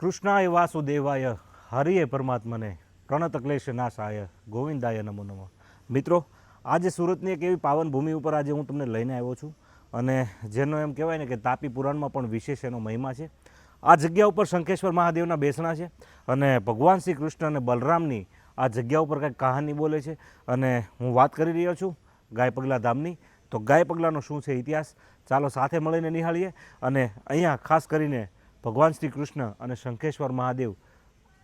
કૃષ્ણાય વાસુદેવાય હરિએ પરમાત્મને પ્રણત ક્લેશ નાશાય ગોવિંદાય નમો નમઃ. મિત્રો, આજે સુરતની એક એવી પાવન ભૂમિ ઉપર આજે હું તમને લઈને આવ્યો છું અને જેનો એમ કહેવાય ને કે તાપી પુરાણમાં પણ વિશેષ એનો મહિમા છે. આ જગ્યા ઉપર શંખેશ્વર મહાદેવના બેસણા છે અને ભગવાન શ્રી કૃષ્ણ અને બલરામની આ જગ્યા ઉપર કંઈક કહાની બોલે છે અને હું વાત કરી રહ્યો છું ગાય પગલા ધામની. તો ગાય પગલાનો શું છે ઇતિહાસ, ચાલો સાથે મળીને નિહાળીએ. અને અહીંયા ખાસ કરીને ભગવાન શ્રી કૃષ્ણ અને શંખેશ્વર મહાદેવ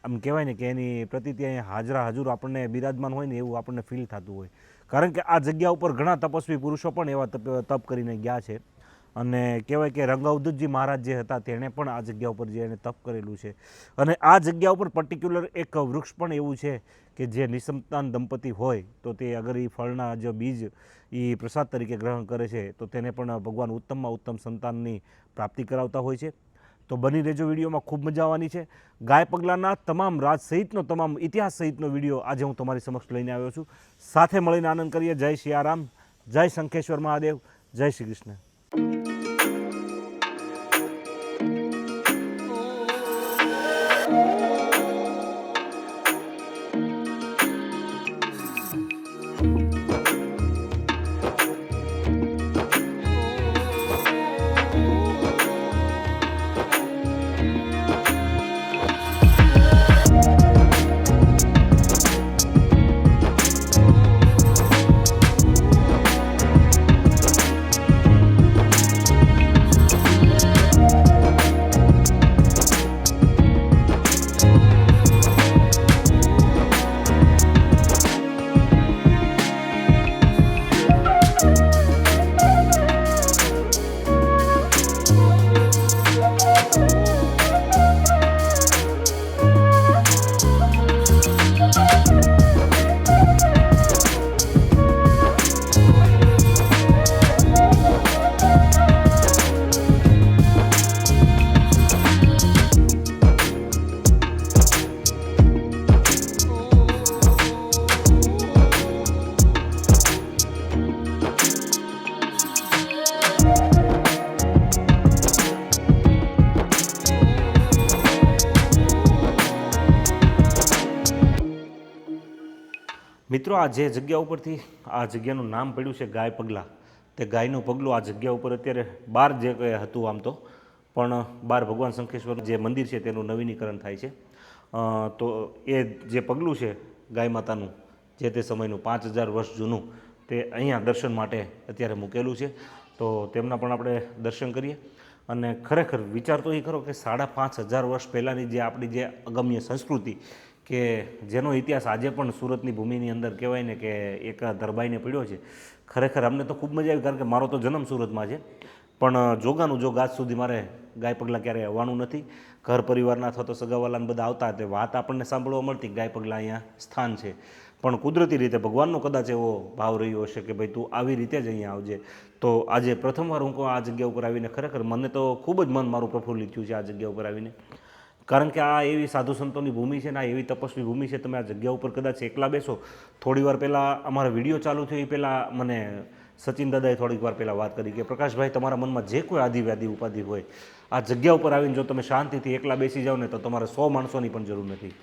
આમ કહેવાય ને કે એની પ્રતિતિ અહીંયા હાજર આપણને બિરાજમાન હોય ને એવું આપણને ફીલ થતું હોય. કારણ કે આ જગ્યા ઉપર ઘણા તપસ્વી પુરુષો પણ એવા તપ કરીને ગયા છે અને કહેવાય કે રંગઅવધૂતજી મહારાજ જે હતા તેણે પણ આ જગ્યા ઉપર જે એને તપ કરેલું છે. અને આ જગ્યા ઉપર પર્ટિક્યુલર એક વૃક્ષ પણ એવું છે કે જે નિસંતાન દંપતી હોય તો તે અગર એ ફળના જે બીજ એ પ્રસાદ તરીકે ગ્રહણ કરે છે તો તેને પણ ભગવાન ઉત્તમમાં ઉત્તમ સંતાનની પ્રાપ્તિ કરાવતા હોય છે. તો બની રહેજો, વિડીયોમાં ખૂબ મજા આવવાની છે. ગાય પગલાના તમામ રાજ સહિતનો તમામ ઇતિહાસ સહિતનો વિડીયો આજે હું તમારી સમક્ષ લઈને આવ્યો છું. સાથે મળીને આનંદ કરીએ. જય સિયારામ, જય શંખેશ્વર મહાદેવ, જય શ્રી કૃષ્ણ. મિત્રો, આ જે જગ્યા ઉપરથી આ જગ્યાનું નામ પડ્યું છે ગાય પગલા, તે ગાયનું પગલું આ જગ્યા ઉપર અત્યારે બાર જે કંઈ હતું આમ તો પણ બાર ભગવાન શંખેશ્વર જે મંદિર છે તેનું નવીનીકરણ થાય છે. તો એ જે પગલું છે ગાય માતાનું જે તે સમયનું 5000 વર્ષ જૂનું તે અહીંયા દર્શન માટે અત્યારે મૂકેલું છે. તો તેમના પણ આપણે દર્શન કરીએ. અને ખરેખર વિચાર તો એ ખરો કે 5500 વર્ષ પહેલાંની જે આપણી જે અગમ્ય સંસ્કૃતિ કે જેનો ઇતિહાસ આજે પણ સુરતની ભૂમિની અંદર કહેવાય ને કે એક ધરબાઈને પડ્યો છે. ખરેખર અમને તો ખૂબ મજા આવી, કારણ કે મારો તો જન્મ સુરતમાં છે પણ જોગાનું જોગ આજ સુધી મારે ગાય પગલાં ક્યારેય આવવાનું નથી. ઘર પરિવારના અથવા તો સગાવાલાને બધા આવતા તે વાત આપણને સાંભળવા મળતી ગાય પગલાં અહીંયા સ્થાન છે. પણ કુદરતી રીતે ભગવાનનો કદાચ એવો ભાવ રહ્યો હશે કે ભાઈ તું આવી રીતે જ અહીંયા આવજે. તો આજે પ્રથમવાર હું આ જગ્યા ઉપર આવીને ખરેખર મને તો ખૂબ જ મન મારું પ્રફુલ્લિત થયું છે આ જગ્યા ઉપર આવીને. કારણ કે આ એવી સાધુ સંતોની ભૂમિ છે ને આ એવી તપસ્વી ભૂમિ છે. તમે આ જગ્યા ઉપર કદાચ એકલા બેસો. થોડી વાર પહેલાં અમારા વિડીયો ચાલુ થયો એ પહેલાં મને સચિન દાદાએ થોડીક વાર પહેલાં વાત કરી કે પ્રકાશભાઈ, તમારા મનમાં જે કોઈ આદિવ્યાધિ ઉપાધિ હોય આ જગ્યા ઉપર આવીને જો તમે શાંતિથી એકલા બેસી જાઓ ને તો તમારે 100 માણસોની પણ જરૂર નથી.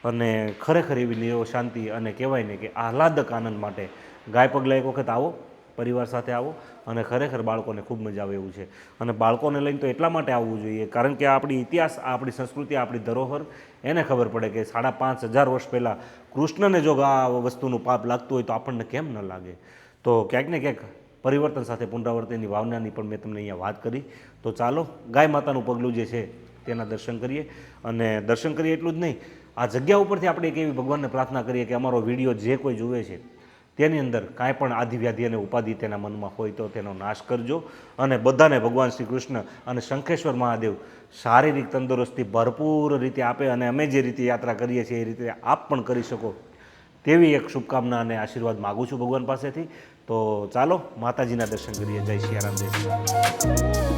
અને ખરેખર એવી નિરવ શાંતિ અને કહેવાય ને કે આહલાદક આનંદ માટે ગાય પગલા એક વખત આવો, પરિવાર સાથે આવો અને ખરેખર બાળકોને ખૂબ મજા આવે એવું છે. અને બાળકોને લઈને તો એટલા માટે આવવું જોઈએ કારણ કે આપણી ઇતિહાસ, આપણી સંસ્કૃતિ, આપણી ધરોહર એને ખબર પડે કે 5500 વર્ષ પહેલાં કૃષ્ણને જો આ વસ્તુનું પાપ લાગતું હોય તો આપણને કેમ ન લાગે. તો ક્યાંક ને ક્યાંક પરિવર્તન સાથે પુનરાવર્તનની ભાવનાની પણ મેં તમને અહીંયા વાત કરી. તો ચાલો ગાય માતાનું પગલું જે છે તેના દર્શન કરીએ. અને દર્શન કરીએ એટલું જ નહીં, આ જગ્યા ઉપરથી આપણે એક એવી ભગવાનને પ્રાર્થના કરીએ કે અમારો વિડીયો જે કોઈ જુએ છે તેની અંદર કાંઈ પણ આદિવ્યાધિ અને ઉપાધિ તેના મનમાં હોય તો તેનો નાશ કરજો. અને બધાને ભગવાન શ્રી કૃષ્ણ અને શંખેશ્વર મહાદેવ શારીરિક તંદુરસ્તી ભરપૂર રીતે આપે અને અમે જે રીતે યાત્રા કરીએ છીએ એ રીતે આપ પણ કરી શકો તેવી એક શુભકામના અને આશીર્વાદ માગું છું ભગવાન પાસેથી. તો ચાલો માતાજીના દર્શન કરીએ. જય સિયારામ, જય સિયારામ.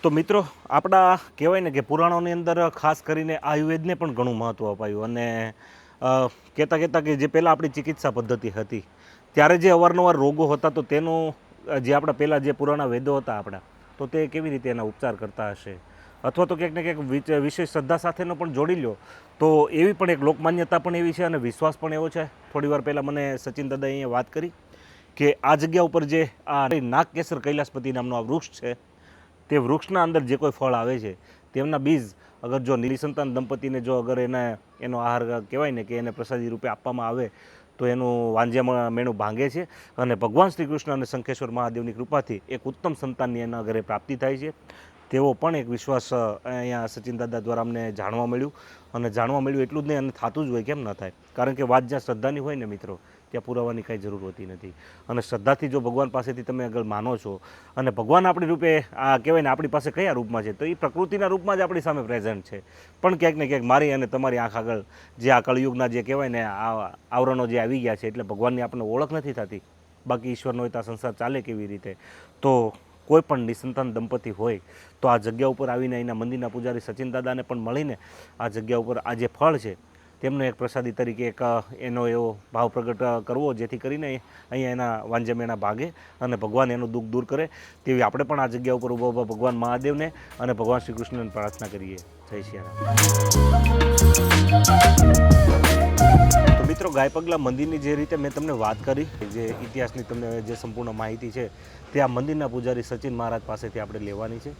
તો મિત્રો આપણા કહેવાય ને કે પુરાણોની અંદર ખાસ કરીને આયુર્વેદને પણ ઘણું મહત્ત્વ અપાયું અને કહેતા કહેતા કે જે પહેલાં આપણી ચિકિત્સા પદ્ધતિ હતી ત્યારે જે અવારનવાર રોગો હતા તો તેનું જે આપણા પહેલાં જે પુરાણા વેદો હતા આપણા તો તે કેવી રીતે એના ઉપચાર કરતા હશે અથવા તો ક્યાંક ને ક્યાંક વિશેષ શ્રદ્ધા સાથેનો પણ જોડી લો તો એવી પણ એક લોકમાન્યતા પણ એવી છે અને વિશ્વાસ પણ એવો છે. થોડીવાર પહેલાં મને સચિન દાદાએ અહીંયા વાત કરી કે આ જગ્યા ઉપર જે આ નાગકેસર કૈલાસપતિ નામનું આ વૃક્ષ છે તે વૃક્ષના અંદર જે કોઈ ફળ આવે છે તેમના બીજ અગર જો નિસંતાન દંપતીને જો અગર એનો આહાર કહેવાય ને કે એને પ્રસાદી રૂપે આપવામાં આવે તો એનું વાંજ્યામાં મેણું ભાંગે છે અને ભગવાન શ્રી કૃષ્ણ અને શંખેશ્વર મહાદેવની કૃપાથી એક ઉત્તમ સંતાનની એના ઘરે પ્રાપ્તિ થાય છે. તેવો પણ એક વિશ્વાસ અહીંયા સચિન દાદા દ્વારા અમને જાણવા મળ્યું અને જાણવા મળ્યું એટલું જ નહીં અને થતું જ હોય કેમ ન થાય કારણ કે વાત જ્યાં શ્રદ્ધાની હોય ને મિત્રો ત્યાં પુરાવાની કાંઈ જરૂર હોતી નથી અને શ્રદ્ધાથી જો ભગવાન પાસેથી તમે આગળ માનો છો અને ભગવાન આપણી રૂપે આ કહેવાય ને આપણી પાસે કયા રૂપમાં છે તો એ પ્રકૃતિના રૂપમાં જ આપણી સામે પ્રેઝન્ટ છે પણ ક્યાંક ને ક્યાંક મારી અને તમારી આંખ આગળ જે આ કળિયુગના જે કહેવાય ને આ આવરણો જે આવી ગયા છે એટલે ભગવાનની આપણને ઓળખ નથી થતી. બાકી ઈશ્વરનો હોય તો આ સંસાર ચાલે કેવી રીતે. તો કોઈ પણ નિસંતાન દંપતી હોય તો આ જગ્યા ઉપર આવીને અહીંના મંદિરના પૂજારી સચિન દાદાને પણ મળીને આ જગ્યા ઉપર આ જે ફળ છે તેમને એક પ્રસાદી તરીકે એક એનો એવો ભાવ પ્રગટ કરવો જેથી કરીને અહીંયા એના વાંજમેણા ભાગે અને ભગવાન એનું દુઃખ દૂર કરે તેવી આપણે પણ આ જગ્યા ઉપર ઊભા ઊભા ભગવાન મહાદેવને અને ભગવાન શ્રી કૃષ્ણને પ્રાર્થના કરીએ. જય સિયારામ. તો મિત્રો ગાય પગલા મંદિરની જે રીતે મેં તમને વાત કરી જે ઇતિહાસની તમને જે સંપૂર્ણ માહિતી છે તે આ મંદિરના પૂજારી સચિન મહારાજ પાસેથી આપણે લેવાની છે.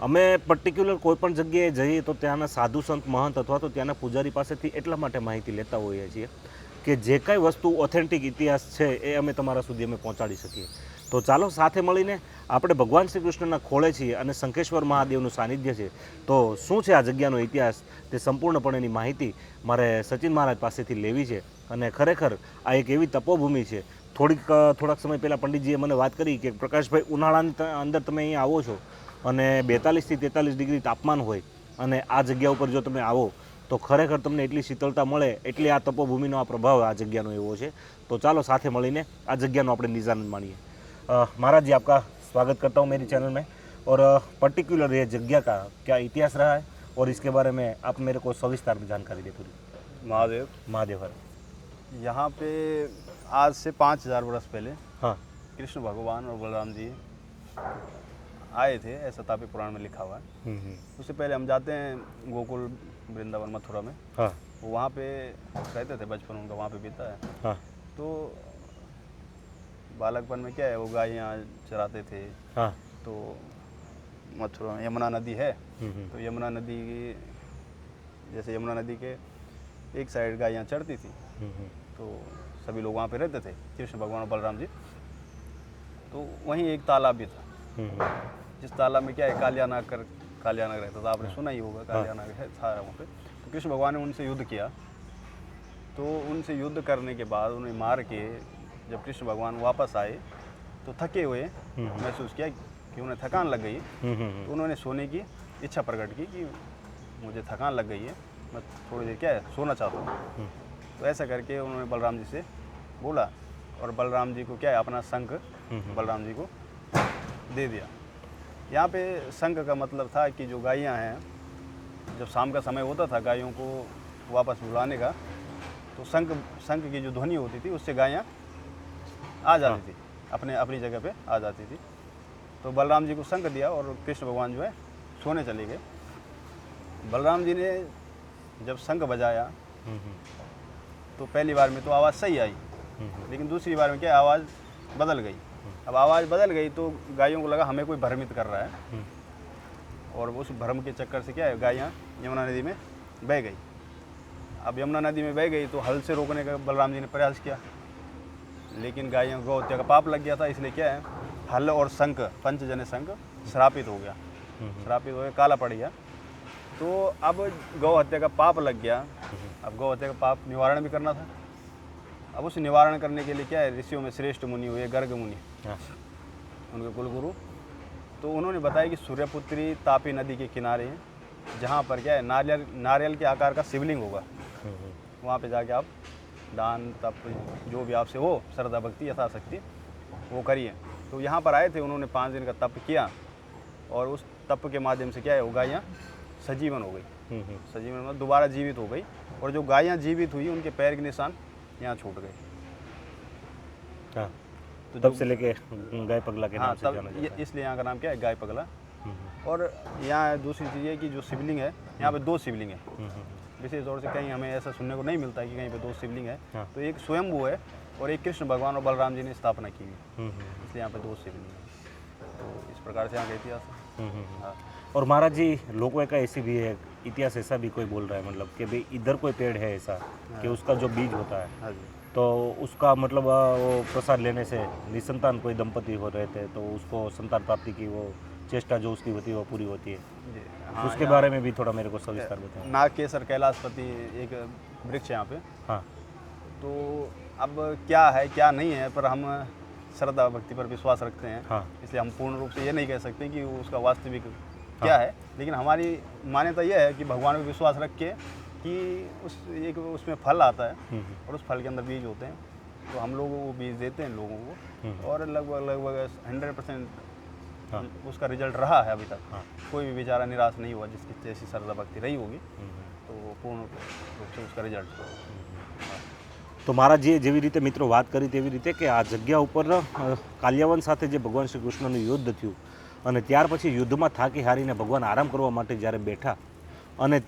અમે પર્ટિક્યુલર કોઈ પણ જગ્યાએ જઈએ તો ત્યાંના સાધુ સંત મહંત અથવા તો ત્યાંના પૂજારી પાસેથી એટલા માટે માહિતી લેતા હોઈએ છીએ કે જે કાંઈ વસ્તુ ઓથેન્ટિક ઇતિહાસ છે એ અમે તમારા સુધી અમે પહોંચાડી શકીએ. તો ચાલો સાથે મળીને આપણે ભગવાન શ્રી કૃષ્ણના ખોળે છીએ અને શંખેશ્વર મહાદેવનું સાનિધ્ય છે તો શું છે આ જગ્યાનો ઇતિહાસ તે સંપૂર્ણપણેની માહિતી મારે સચિન મહારાજ પાસેથી લેવી છે. અને ખરેખર આ એક એવી તપોભૂમિ છે. થોડાક સમય પહેલાં પંડિતજીએ મને વાત કરી કે પ્રકાશભાઈ ઉનાળાની અંદર તમે અહીંયા આવો છો અને 42 થી 43 ડિગ્રી તાપમાન હોય અને આ જગ્યા ઉપર જો તમે આવો તો ખરેખર તમને એટલી શીતળતા મળે એટલી આ તપોભૂમિનો આ પ્રભાવ આ જગ્યાનો એવો છે. તો ચાલો સાથે મળીને આ જગ્યાનો આપણે નિજાનંદ માણીએ. महाराज जी आपका स्वागत करता हूँ मेरी चैनल में और पर्टिकुलर ये जगह का क्या इतिहास रहा है और इसके बारे में आप मेरे को सविस्तार में जानकारी दे पूरी. महादेव हर यहाँ पे आज से 5000 वर्ष पहले हाँ कृष्ण भगवान और बलराम जी आए थे, ऐसा तापी पुराण में लिखा हुआ है. उससे पहले हम जाते हैं गोकुल वृंदावन मथुरा में. हाँ वहाँ पे रहते थे, बचपन उनका वहाँ पे बीता है. हाँ तो बालकपन में क्या है वो गायें चराते थे. हाँ तो मथुरा में यमुना नदी है तो यमुना नदी की जैसे यमुना नदी के एक साइड गायें चरती थी तो सभी लोग वहाँ पे रहते थे, कृष्ण भगवान और बलराम जी. तो वहीं एक तालाब भी था जिस तालाब में क्या है कालियानाग रहता था. आपने सुना ही होगा कालियानाग है था वहाँ पे. तो कृष्ण भगवान ने उनसे युद्ध किया. तो उनसे युद्ध करने के बाद उन्हें मार के जब कृष्ण भगवान वापस आए तो थके हुए महसूस किया कि उन्हें थकान लग गई. तो उन्होंने सोने की इच्छा प्रकट की कि मुझे थकान लग गई है, मैं थोड़ी देर क्या है सोना चाहता हूँ. तो ऐसा करके उन्होंने बलराम जी से बोला और बलराम जी को क्या है अपना शंख बलराम जी को दे दिया. यहाँ पे शंख का मतलब था कि जो गायें हैं जब शाम का समय होता था गायों को वापस बुलाने का तो शंख की जो ध्वनि होती थी उससे गायें आ जाती थी, अपनी जगह पे आ जाती थी. तो बलराम जी को शंख दिया और कृष्ण भगवान जो है सोने चले गए. बलराम जी ने जब शंख बजाया तो पहली बार में तो आवाज़ सही आई लेकिन दूसरी बार में क्या आवाज़ बदल गई. अब आवाज़ बदल गई तो गायों को लगा हमें कोई भ्रमित कर रहा है और उस भ्रम के चक्कर से क्या है गायें यमुना नदी में बह गई. अब यमुना नदी में बह गई तो हल से रोकने का बलराम जी ने प्रयास किया लेकिन गायों गौ हत्या का पाप लग गया था. इसलिए क्या है हल और शंख पंचजन्य शंख श्रापित हो गया, काला पड़ गया. तो अब गौ हत्या का पाप लग गया. अब गौ हत्या का पाप निवारण भी करना था. अब उस निवारण करने के लिए क्या है ऋषियों में श्रेष्ठ मुनि हुए गर्ग मुनि, उनके कुलगुरु. तो उन्होंने बताया कि सूर्यपुत्री तापी नदी के किनारे जहाँ पर क्या है नारियल के आकार का शिवलिंग होगा, वहाँ पे जाके आप दान तप जो भी आपसे हो श्रद्धा भक्ति यथाशक्ति वो करिए. तो यहाँ पर आए थे, उन्होंने 5 दिन का तप किया और उस तप के माध्यम से क्या है वो गायें सजीवन हो गई। सजीवन मतलब दोबारा जीवित हो गई, और जो गायें जीवित हुई उनके पैर के निशान यहाँ छूट गए। हाँ, तो तब से लेके गाय पगला के हाँ नाम से तब जाना जाता है। इसलिए यहाँ का नाम क्या है, गाय पगला। और यहाँ दूसरी चीज़ है कि जो शिवलिंग है यहाँ पे 2 शिवलिंग है। विशेष तौर से कहीं हमें ऐसा सुनने को नहीं मिलता है कि कहीं पे 2 शिवलिंग है। हाँ। तो एक स्वयंभू है और एक कृष्ण भगवान और बलराम जी ने स्थापना की हुई, इसलिए यहाँ पे 2 शिवलिंग है। तो इस प्रकार से यहाँ का इतिहास है। हाँ। और महाराज जी, लोगों का ऐसी भी है, इतिहास ऐसा भी कोई बोल रहा है मतलब कि भाई इधर कोई पेड़ है ऐसा कि उसका जो बीज होता है हाँ जी। तो उसका मतलब वो प्रसाद लेने से निसंतान कोई दंपति हो रहे थे तो उसको संतान प्राप्ति की वो चेष्टा जो उसकी होती है वो पूरी होती है। जी हाँ, उसके बारे में भी थोड़ा मेरे को सविस्तार बताएं। नागकेसर कैलाशपति एक वृक्ष है यहाँ पे। हाँ। तो अब क्या है क्या नहीं है, पर हम श्रद्धा भक्ति पर विश्वास रखते हैं। हाँ। इसलिए हम पूर्ण रूप से ये नहीं कह सकते कि उसका वास्तविक क्या है, लेकिन हमारी मान्यता यह है कि भगवान पर विश्वास रख के कि उसमें फल आता है और उस फल के अंदर बीज होते हैं, तो हम लोग वो बीज देते हैं लोगों को, और लगभग 100% हाँ। उसका रिजल्ट रहा है अभी तक। हाँ। कोई भी बेचारा निराश नहीं हुआ जिसकी जैसी श्रद्धा भक्ति रही होगी, तो वो पूर्ण रूप से उसका रिजल्ट તો મહારાજજીએ જેવી રીતે મિત્રો વાત કરી તેવી રીતે કે આ જગ્યા ઉપર કાલિયાવન સાથે જે ભગવાન શ્રી કૃષ્ણનું યુદ્ધ થયું અને ત્યાર પછી યુદ્ધમાં થાકી હારીને ભગવાન આરામ કરવા માટે જ્યારે બેઠા અને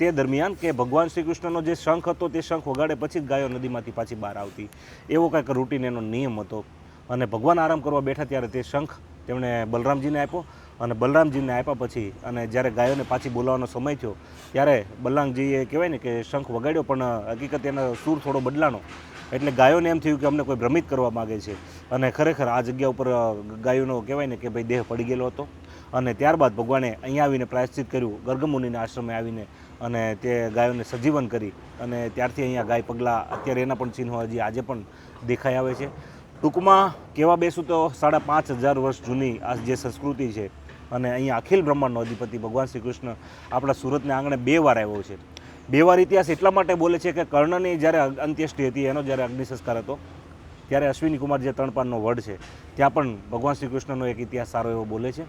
તે દરમિયાન કે ભગવાન શ્રી કૃષ્ણનો જે શંખ હતો તે શંખ વગાડે પછી જ ગાયો નદીમાંથી પાછી બહાર આવતી, એવો કાંઈક રૂટીન એનો નિયમ હતો. અને ભગવાન આરામ કરવા બેઠા ત્યારે તે શંખ તેમણે બલરામજીને આપ્યો અને બલરામજીને આપ્યા પછી અને જ્યારે ગાયોને પાછી બોલાવવાનો સમય થયો ત્યારે બલરામજીએ કહેવાય ને કે શંખ વગાડ્યો, પણ હકીકત એનો સૂર થોડો બદલાનો, એટલે ગાયોને એમ થયું કે અમને કોઈ ભ્રમિત કરવા માગે છે. અને ખરેખર આ જગ્યા ઉપર ગાયોનો કહેવાય ને કે ભાઈ દેહ પડી ગયેલો હતો. અને ત્યારબાદ ભગવાને અહીંયા આવીને પ્રાયશ્ચિત કર્યું, ગર્ગમુનિના આશ્રમે આવીને, અને તે ગાયોને સજીવન કરી અને ત્યારથી અહીંયા ગાય પગલા અત્યારે એના પણ ચિહ્નો હજી આજે પણ દેખાઈ આવે છે. ટૂંકમાં કહેવા બેસું તો 5,500 વર્ષ જૂની આ જે સંસ્કૃતિ છે અને અહીંયા અખિલ બ્રહ્માંડનો અધિપતિ ભગવાન શ્રી કૃષ્ણ આપણા સુરતને આંગણે 2 વાર આવ્યો છે. 2 વાર ઇતિહાસ એટલા માટે બોલે છે કે કર્ણની જ્યારે અંત્યેષ્ટિ હતી, એનો જ્યારે અગ્નિ સંસ્કાર હતો ત્યારે અશ્વિની કુમાર જે તણપાનનો વડ છે ત્યાં પણ ભગવાન શ્રી કૃષ્ણનો એક ઇતિહાસ સારો એવો બોલે છે.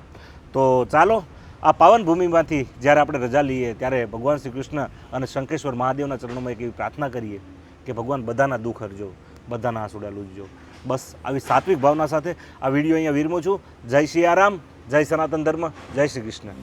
તો ચાલો આ પાવન ભૂમિમાંથી જ્યારે આપણે રજા લઈએ ત્યારે ભગવાન શ્રી કૃષ્ણ અને શંખેશ્વર મહાદેવના ચરણોમાં એક એવી પ્રાર્થના કરીએ કે ભગવાન બધાના દુઃખ હરજો, બધાના આંસુડા લૂજજો. બસ આવી સાત્વિક ભાવના સાથે આ વિડીયો અહીંયા વિરમું છું. જય સિયારામ, જય સનાતન ધર્મ, જય શ્રી કૃષ્ણ.